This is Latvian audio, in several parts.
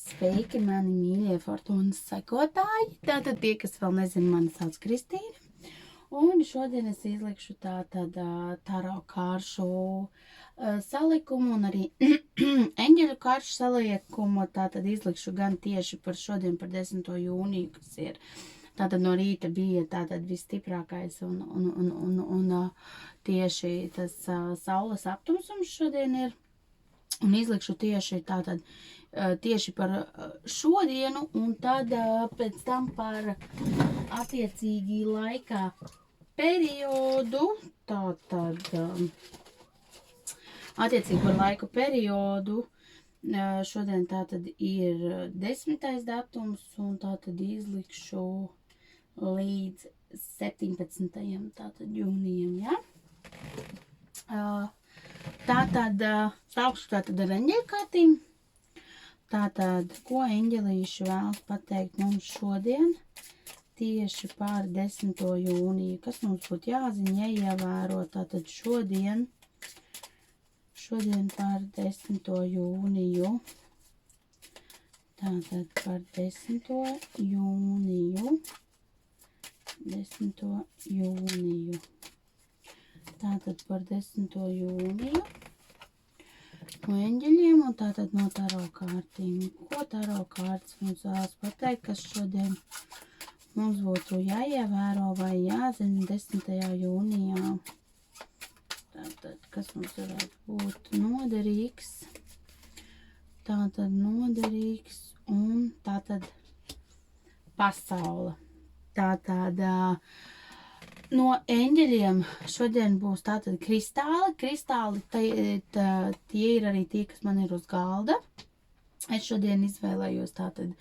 Sveiki, mani mīļie fortūnas sekotāji. Tātad tie, kas vēl nezina, mani sauc Kristīna. Un šodien es izlikšu tātad taro kāršu salikumu un arī eņģeļu kāršu salikumu. Tātad izlikšu gan tieši par šodien, par 10. jūniju, kas ir tātad no rīta bija tātad visstiprākais un tieši tas saules aptumsums šodien ir. Un izlikšu tieši tātad tieši par šodienu un tad pēc tam par attiecīgi laikā periodu, tātad attiecīgi par laiku periodu, šodien tātad ir 10. datums un tātad izlikšu līdz 17. tātad jūnijam, ja? Tātad sākšu tātad ar eņģeļkartīm. Tātad, ko eņģelīši vēlas pateikt mums šodien tieši par 10. jūniju, kas mums būtu jāzina, jāievēro tātad šodien par 10. jūniju. Tātad par 10. jūniju. 10. jūniju. Tātad par 10. jūniju. No eņģeļiem un tātad no taro kārtīm. Ko taro kārtas mums vēlas pateikt, kas šodien mums būtu jāievēro vai jāzina 10. jūnijā. Tātad, kas mums varētu būt noderīgs. Tātad noderīgs un tātad pasaule. Tātad no eņģeļiem šodien būs tātad kristāli. Kristāli tie ir arī tie, kas man ir uz galda. Es šodien izvēlējos tātad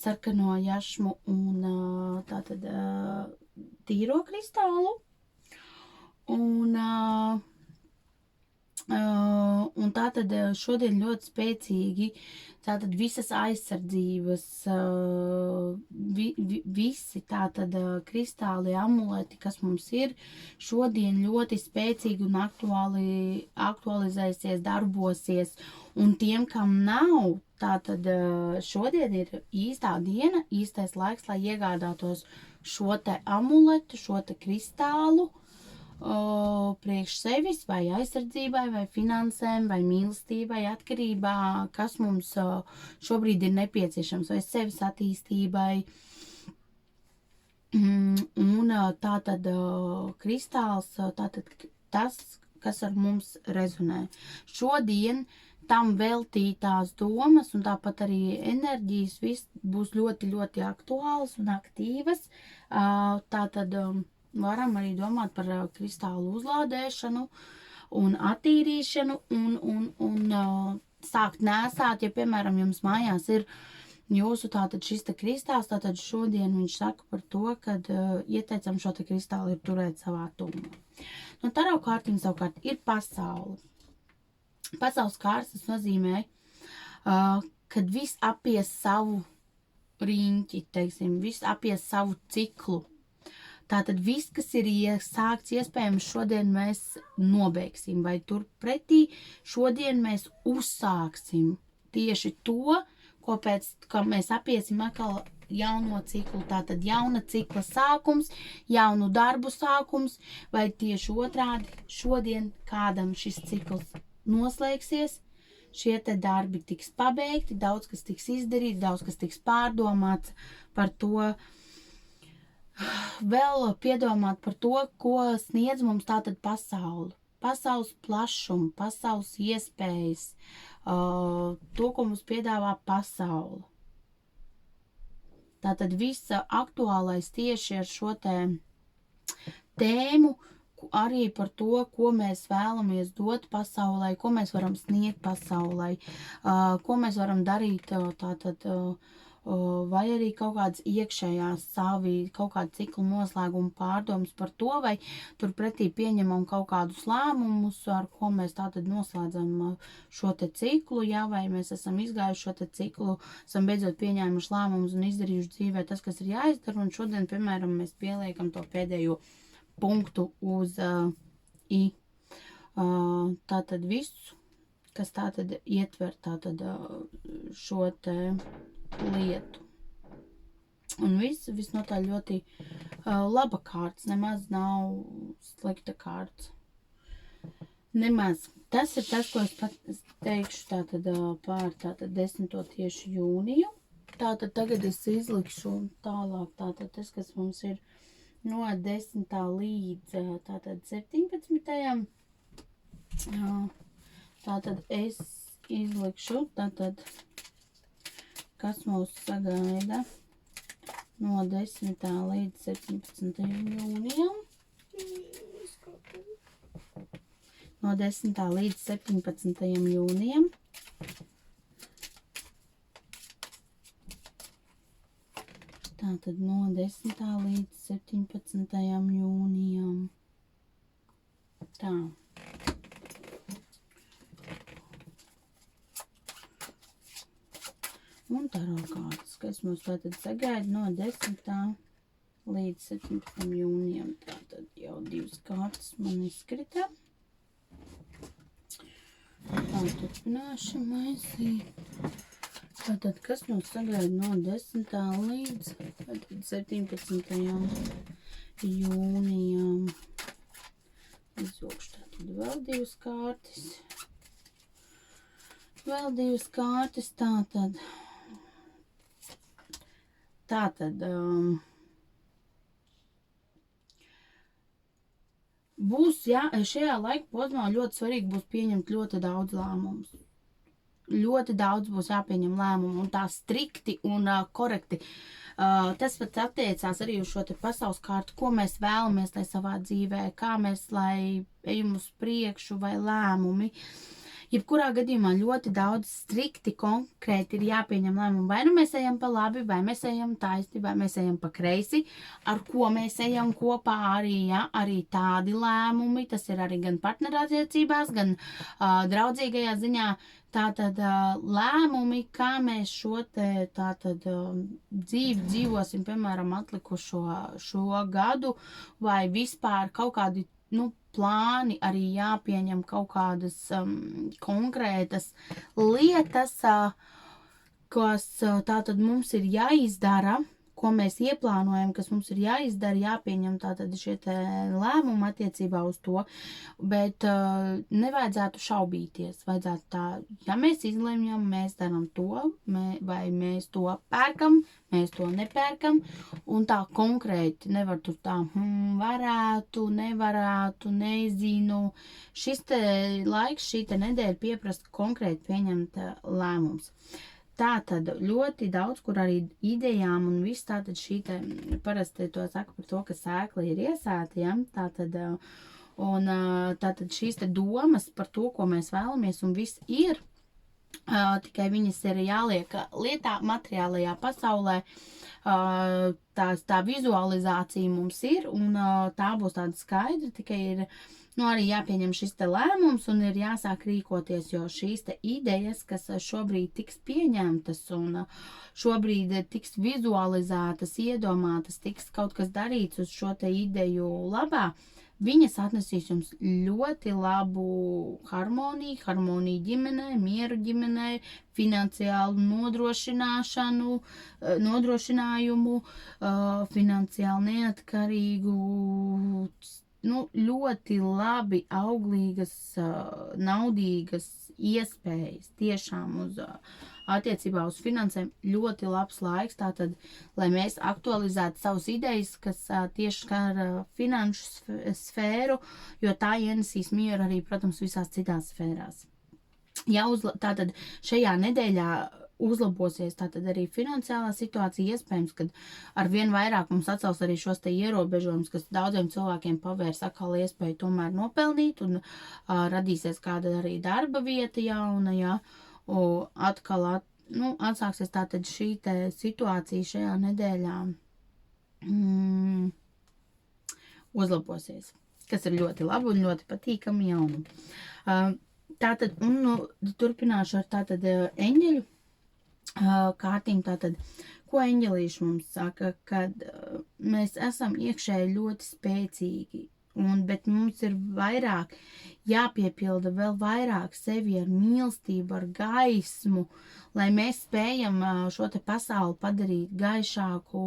sarkano jašmu un tātad tīro kristālu. Un tātad šodien ļoti spēcīgi tātad visas aizsardzības, visi tātad kristāli, amuleti, kas mums ir, šodien ļoti spēcīgi un aktualizēsies, darbosies. Un tiem, kam nav, tātad šodien ir īstā diena, īstais laiks, lai iegādātos šo te amuletu, šo te kristālu, priekš sevis, vai aizsardzībai, vai finansēm, vai mīlestībai, atkarībā, kas mums šobrīd ir nepieciešams, vai sevis attīstībai. Un tātad kristāls, tātad tas, kas ar mums rezonē. Šodien tam veltītās domas un tāpat arī enerģijas viss būs ļoti, ļoti aktuāls un aktīvas. Tātad varam arī domāt par kristālu uzlādēšanu un attīrīšanu un sākt nēsāt, ja, piemēram, jums mājās ir jūsu tātad šis te kristāls, tātad šodien viņš saka par to, kad ieteicam šo te kristālu ir turēt savā tuvumā. No taro kārtīm savukārt ir pasaule. Pasaules kārtas nozīmē, kad viss apies savu riņķi, teiksim, viss apies savu ciklu. Tātad viss, kas ir iesākts, iespējams, šodien mēs nobeigsim, vai turpretī šodien mēs uzsāksim tieši to, kā mēs apiesim atkal jauno ciklu. Tātad jauna cikla sākums, jaunu darbu sākums, vai tieši otrādi šodien kādam šis cikls noslēgsies, šie te darbi tiks pabeigti, daudz kas tiks izdarīts, daudz kas tiks pārdomāts par to, vēl piedomāt par to, ko sniedz mums tātad pasauli. Pasaules plašumu, pasaules iespējas, to, ko mums piedāvā pasaule. Tātad visa aktuālais tieši ar šo tēmu, arī par to, ko mēs vēlamies dot pasaulē, ko mēs varam sniegt pasaulē, ko mēs varam darīt tātad, vai arī kaut kādas iekšējās savi, kaut kādu ciklu noslēgumu pārdomas par to, vai turpretī pieņemam kaut kādus lēmumus, ar ko mēs tātad noslēdzam šo te ciklu, ja, vai mēs esam izgājuši šo te ciklu, esam beidzot pieņēmuši lēmumus un izdarījuši dzīvē tas, kas ir jāizdara, un šodien, piemēram, mēs pieliekam to pēdējo punktu uz i. Tātad visu, kas tātad ietver tātad šo te lietu. Un visnotaļ ļoti laba kārts, nemaz nav slikta kārts. Nemaz. Tas ir tas, ko es teikšu tātad pār 10. tieši jūniju. Tātad tagad es izlikšu tālāk, tātad tas, kas mums ir no 10. līdz tātad 17. Tātad es izlikšu, tātad, kas mūs sagaida no 10. līdz 17. jūnijam. No 10. līdz 17. jūnijam. Tātad no 10. līdz 17. jūnijam. Tā. Un taro kārtas, kas mums tātad sagaida no 10. līdz 17. jūnijam. Tātad jau 2 kārtas man izkrita. Tā, turpināsim maisīt. Tātad, kas mums sagaida no 10. līdz 17. jūnijam. Izvilkšu tātad vēl 2 kārtas. Vēl 2 kārtas, tātad. Būs, šajā laika posmā ļoti svarīgi būs pieņemt ļoti daudz lēmumus. Ļoti daudz būs jāpieņem lēmumu un tā strikti un korekti. Tas pats attiecās arī uz šo te pasaules kārtu, ko mēs vēlamies, lai savā dzīvē, kā mēs, lai ejam uz priekšu vai lēmumi. Jebkurā gadījumā ļoti daudz strikti, konkrēti ir jāpieņem lēmumu. Vai nu mēs ejam pa labi, vai mēs ejam taisni, vai mēs ejam pa kreisi, ar ko mēs ejam kopā arī, arī tādi lēmumi. Tas ir arī gan partnerattiecībās, gan draudzīgajā ziņā. Tātad lēmumi, kā mēs šo te dzīvi dzīvosim, piemēram, atlikušo gadu, vai vispār kaut kādi, plāni arī jāpieņem kaut kādas konkrētas lietas, kas tātad mums ir jāizdara, ko mēs ieplānojam, kas mums ir jāizdara, jāpieņem tātad šie te lēmumi attiecībā uz to, bet nevajadzētu šaubīties, vajadzētu tā, ja mēs izlemjam, mēs daram to, vai mēs to pērkam, mēs to nepērkam, un tā konkrēti nevar tur tā, varētu, nevarētu, nezinu. Šis te laiks, šī te nedēļa pieprast konkrēti pieņemt lēmums. Tātad ļoti daudz, kur arī idejām un viss tātad šī te, parasti to saka par to, ka sēkla ir iesēta, ja? Tātad šīs te domas par to, ko mēs vēlamies un viss ir, tikai viņas ir jāliek lietā materiālajā pasaulē, tā vizualizācija mums ir un tā būs tāda skaidra, tikai ir arī jāpieņem šis te lēmums un ir jāsāk rīkoties, jo šīs te idejas, kas šobrīd tiks pieņemtas un šobrīd tiks vizualizētas, iedomātas, tiks kaut kas darīts uz šo te ideju labā, viņas atnesīs jums ļoti labu harmoniju ģimenē, mieru ģimenē, finansiālu nodrošinājumu, finansiāli neatkarīgu, ļoti labi auglīgas, naudīgas iespējas tiešām uz attiecībā uz finansēm. Ļoti labs laiks, tātad, lai mēs aktualizētu savus idejas, kas tieši skar finanšu sfēru, jo tā ienesīs mieru arī, protams, visās citās sfērās. Tātad šajā nedēļā uzlabosies tātad arī finansiālā situācija, iespējams, kad arvien vairāk mums atcels arī šos te ierobežojumus, kas daudziem cilvēkiem pavērs atkal iespēju tomēr nopelnīt un radīsies kāda arī darba vieta jauna, atkal atsāksies tātad šī te situācija šajā nedēļā uzlabosies, kas ir ļoti labi un ļoti patīkami jaunu. Tātad, turpināšu ar tātad eņģeļu kārtīm, tātad, ko eņģelīši mums saka, kad mēs esam iekšēji ļoti spēcīgi bet mums ir vairāk jāpiepilda vēl vairāk sevi ar mīlestību, ar gaismu, lai mēs spējam šo te pasauli padarīt gaišāku,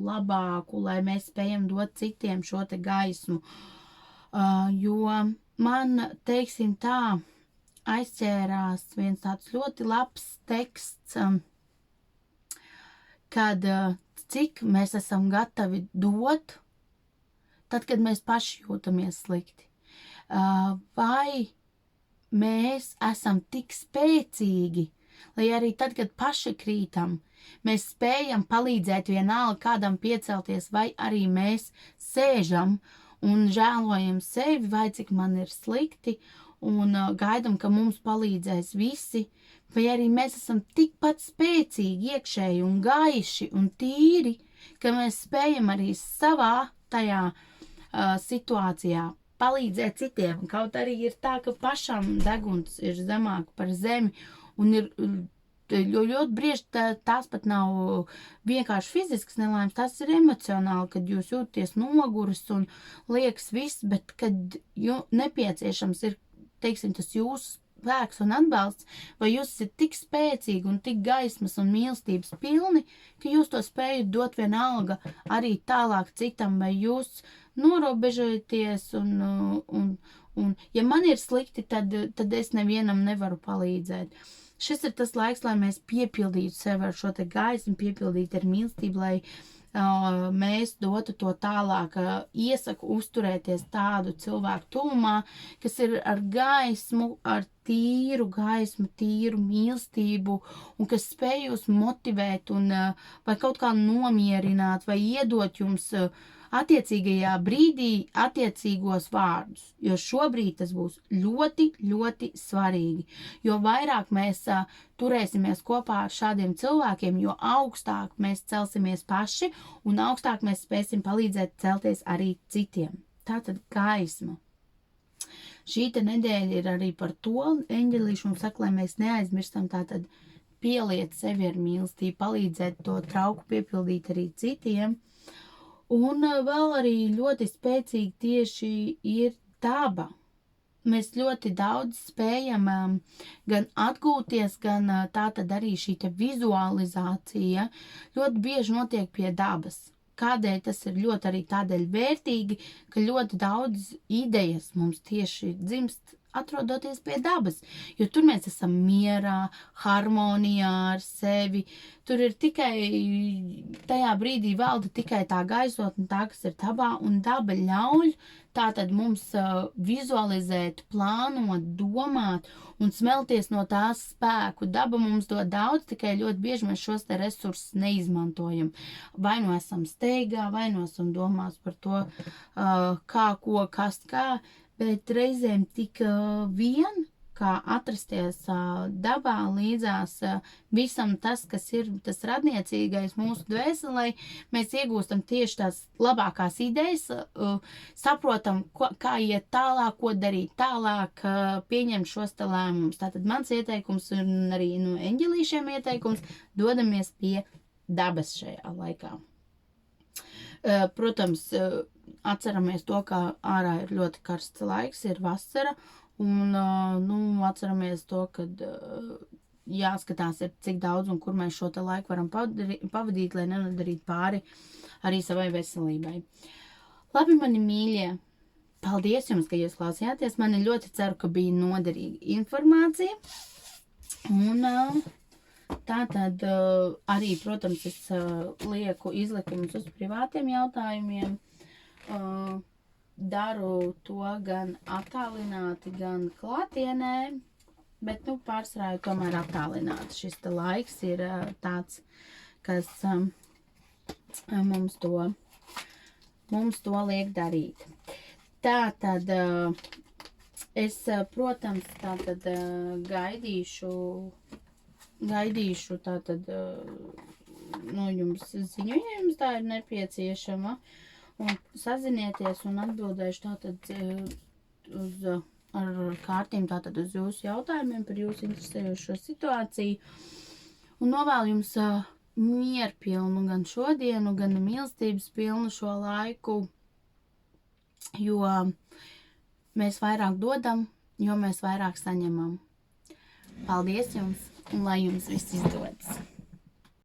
labāku, lai mēs spējam dot citiem šo te gaismu. Jo man, teiksim tā, aizķērās viens tāds ļoti labs teksts, kad cik mēs esam gatavi dot, tad, kad mēs paši jūtamies slikti. Vai mēs esam tik spēcīgi, lai arī tad, kad paši krītam, mēs spējam palīdzēt vienalga kādam piecelties, vai arī mēs sēžam un žēlojam sevi, vai cik man ir slikti, un gaidam, ka mums palīdzēs visi, vai arī mēs esam tikpat spēcīgi iekšēji un gaiši un tīri, ka mēs spējam arī savā tajā situācijā palīdzēt citiem. Kaut arī ir tā, ka pašam deguns ir zemāk par zemi, un ir ļoti brieži tās pat nav vienkārši fizisks nelaimes, tas ir emocionāli, kad jūs jūties noguris un liekas viss, bet kad nepieciešams ir, teiksim, tas jūsu spēks un atbalsts, vai jūs esat tik spēcīgi un tik gaismas un mīlestības pilni, ka jūs to spējat dot vienalga arī tālāk citam, vai jūs norobežojaties un ja man ir slikti, tad es nevienam nevaru palīdzēt. Šis ir tas laiks, lai mēs piepildītu sevi ar šo te gaismu, piepildītu ar mīlestību, lai mēs dotu to tālāk. Iesaku uzturēties tādu cilvēku tuvumā, kas ir ar gaismu, ar tīru gaismu, tīru mīlestību, un kas spēj jūs motivēt un vai kaut kā nomierināt, vai iedot jums attiecīgajā brīdī attiecīgos vārdus, jo šobrīd tas būs ļoti, ļoti svarīgi. Jo vairāk mēs turēsimies kopā ar šādiem cilvēkiem, jo augstāk mēs celsimies paši un augstāk mēs spēsim palīdzēt celties arī citiem. Tātad gaisma. Šī te nedēļa ir arī par to, eņģelīši mums saka, lai mēs neaizmirstam tātad pieliet sevi ar mīlestību, palīdzēt to trauku piepildīt arī citiem. Un vēl arī ļoti spēcīgi tieši ir daba. Mēs ļoti daudz spējam gan atgūties, gan tātad arī šī te vizualizācija ļoti bieži notiek pie dabas. Kādēļ tas ir ļoti arī tādēļ vērtīgi, ka ļoti daudz idejas mums tieši dzimst atrodoties pie dabas, jo tur mēs esam mierā, harmonijā ar sevi, tur ir tikai, tajā brīdī valda tikai tā gaisotne, tā, kas ir dabā, un daba ļauj tātad mums vizualizēt, plānot, domāt un smelties no tās spēku. Daba mums dod daudz, tikai ļoti bieži mēs šos te resursus neizmantojam. Vai nu esam steigā, vai nu esam domās par to, kā, ko, kas, kā, bet reizēm tik vien, kā atrasties dabā līdzās visam tas, kas ir tas radniecīgais mūsu dvēselē, mēs iegūstam tieši tās labākās idejas, saprotam, kā iet tālāk, ko darīt tālāk, pieņemt šos te lēmumus. Tātad mans ieteikums un arī no eņģelīšiem ieteikums dodamies pie dabas šajā laikā. Protams, atceramies to, ka ārā ir ļoti karsts laiks, ir vasara, un atceramies to, kad jāskatās ir cik daudz un kur mēs šo te laiku varam pavadīt, lai nenodarīt pāri arī savai veselībai. Labi, mani mīļie, paldies jums, ka jūs klausījāties. Mani ļoti ceru, ka bija noderīga informācija. Un tātad arī, protams, es lieku izlikumus uz privātiem jautājumiem. Daru to gan attālināti, gan klātienē, bet, pārsvarā tomēr attālināti. Šis te laiks ir tāds, kas mums to liek darīt. Tātad es, protams, tātad gaidīšu tātad jums ziņojums, tā ir nepieciešama. Un sazinieties un atbildēšu tātad ar kārtīm tātad uz jūsu jautājumiem par jūsu interesējošo situāciju. Un novēlu jums mierpilnu gan šodienu, gan mīlestības pilnu šo laiku. jo mēs vairāk dodam, jo mēs vairāk saņemam. Paldies jums, un lai jums viss izdodas!